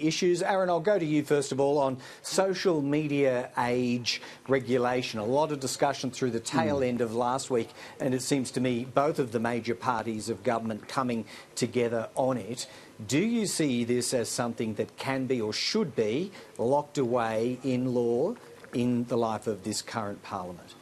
Issues. Aaron, I'll go to you first of all on social media age regulation. A lot of discussion through the tail end of last week, and it seems to me both of the major parties of government coming together on it. Do you see this as something that can be or should be locked away in law in the life of this current parliament?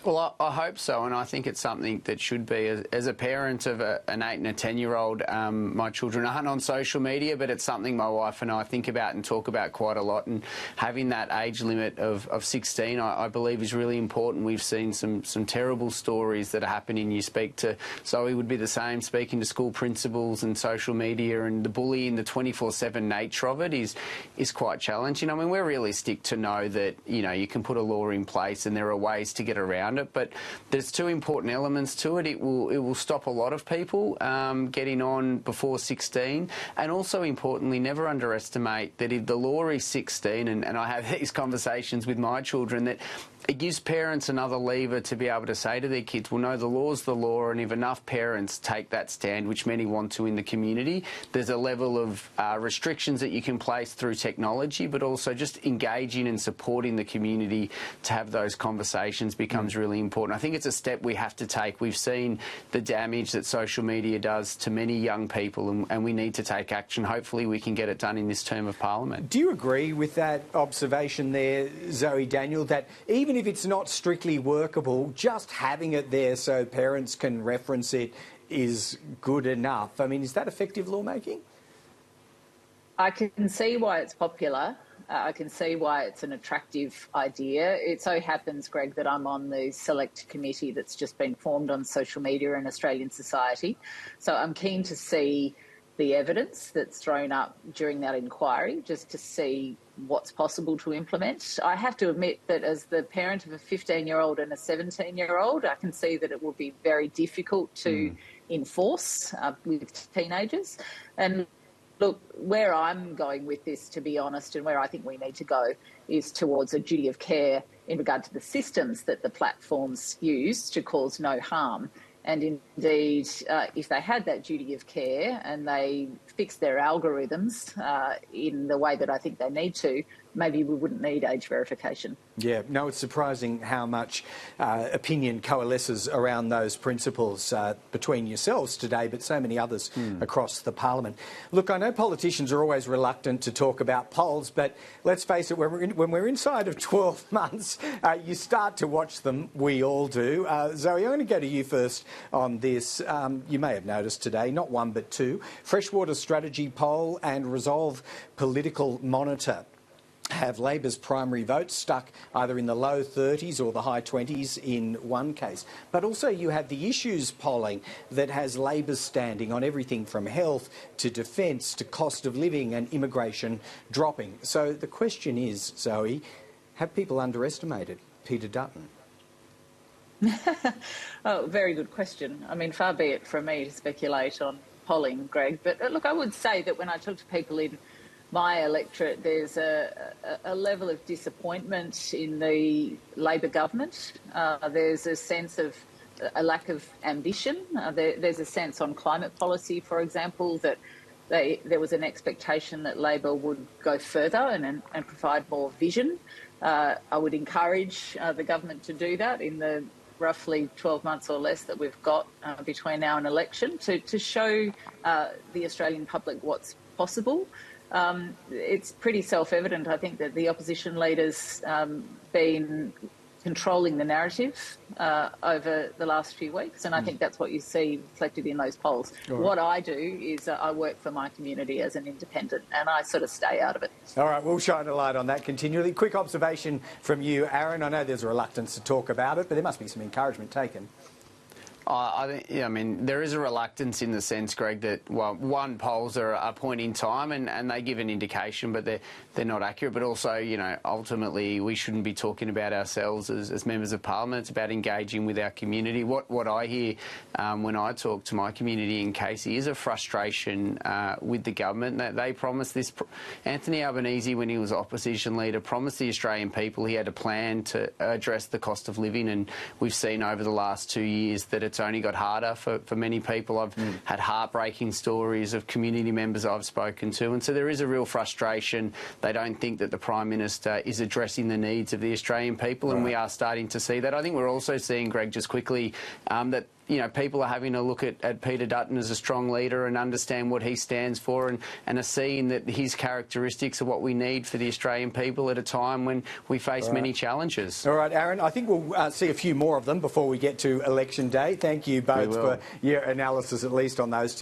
Well, I hope so, and I think it's something that should be. As a parent of an 8 and a 10-year-old, my children aren't on social media, but it's something my wife and I think about and talk about quite a lot. And having that age limit of 16, I believe, is really important. We've seen some terrible stories that are happening. You speak to Zoe would be the same, speaking to school principals and social media, and the bullying, the 24/7 nature of it is quite challenging. I mean, we're realistic to know that you can put a law in place and there are ways to get around it, but there's two important elements to it. It will stop a lot of people getting on before 16, and also importantly, never underestimate that if the law is 16, and I have these conversations with my children, that it gives parents another lever to be able to say to their kids, well, no, the law's the law, and if enough parents take that stand, which many want to in the community, there's a level of restrictions that you can place through technology, but also just engaging and supporting the community to have those conversations becomes really important. I think it's a step we have to take. We've seen the damage that social media does to many young people, and we need to take action. Hopefully we can get it done in this term of Parliament. Do you agree with that observation there, Zoe Daniel, that even if it's not strictly workable, just having it there so parents can reference it is good enough? I mean, is that effective lawmaking? I can see why it's popular. I can see why it's an attractive idea. It so happens, Greg, that I'm on the select committee that's just been formed on social media in Australian society. So I'm keen to see the evidence that's thrown up during that inquiry, just to see what's possible to implement. I have to admit that as the parent of a 15-year-old and a 17-year-old, I can see that it will be very difficult to enforce with teenagers. And look, where I'm going with this, to be honest, and where I think we need to go is towards a duty of care in regard to the systems that the platforms use to cause no harm. And indeed, if they had that duty of care and they fixed their algorithms in the way that I think they need to, maybe we wouldn't need age verification. Yeah, no, it's surprising how much opinion coalesces around those principles between yourselves today, but so many others across the parliament. Look, I know politicians are always reluctant to talk about polls, but let's face it, when we're inside of 12 months, you start to watch them. We all do. Zoe, I'm going to go to you first on this. You may have noticed today, not one but two, Freshwater Strategy Poll and Resolve Political Monitor have Labor's primary votes stuck either in the low 30s or the high 20s in one case. But also you have the issues polling that has Labor's standing on everything from health to defence to cost of living and immigration dropping. So the question is, Zoe, have people underestimated Peter Dutton? Oh, very good question. I mean, far be it from me to speculate on polling, Greg. But look, I would say that when I talk to people in my electorate, there's a level of disappointment in the Labor government. There's a sense of a lack of ambition. There's a sense on climate policy, for example, that there was an expectation that Labor would go further and provide more vision. I would encourage the government to do that in the roughly 12 months or less that we've got between now and election to show the Australian public what's possible. It's pretty self-evident, I think, that the opposition leaders been controlling the narrative over the last few weeks, and I think that's what you see reflected in those polls. Right. What I do is I work for my community as an independent, and I sort of stay out of it. All right, we'll shine a light on that continually. Quick observation from you, Aaron. I know there's a reluctance to talk about it, but there must be some encouragement taken. I think, yeah, I mean, there is a reluctance in the sense, Greg, that, well, one, polls are a point in time and they give an indication, but they're not accurate. But also, ultimately, we shouldn't be talking about ourselves as members of Parliament. It's about engaging with our community. What I hear when I talk to my community in Casey is a frustration with the government. They promised this. Anthony Albanese, when he was opposition leader, promised the Australian people he had a plan to address the cost of living, and we've seen over the last 2 years that it's only got harder for many people. I've had heartbreaking stories of community members I've spoken to, and so there is a real frustration. They don't think that the Prime Minister is addressing the needs of the Australian people, and we are starting to see that. I think we're also seeing, Greg, just quickly, that people are having a look at Peter Dutton as a strong leader and understand what he stands for, and are seeing that his characteristics are what we need for the Australian people at a time when we face many challenges. All right, Aaron, I think we'll see a few more of them before we get to election day. Thank you both for your analysis, at least on those two.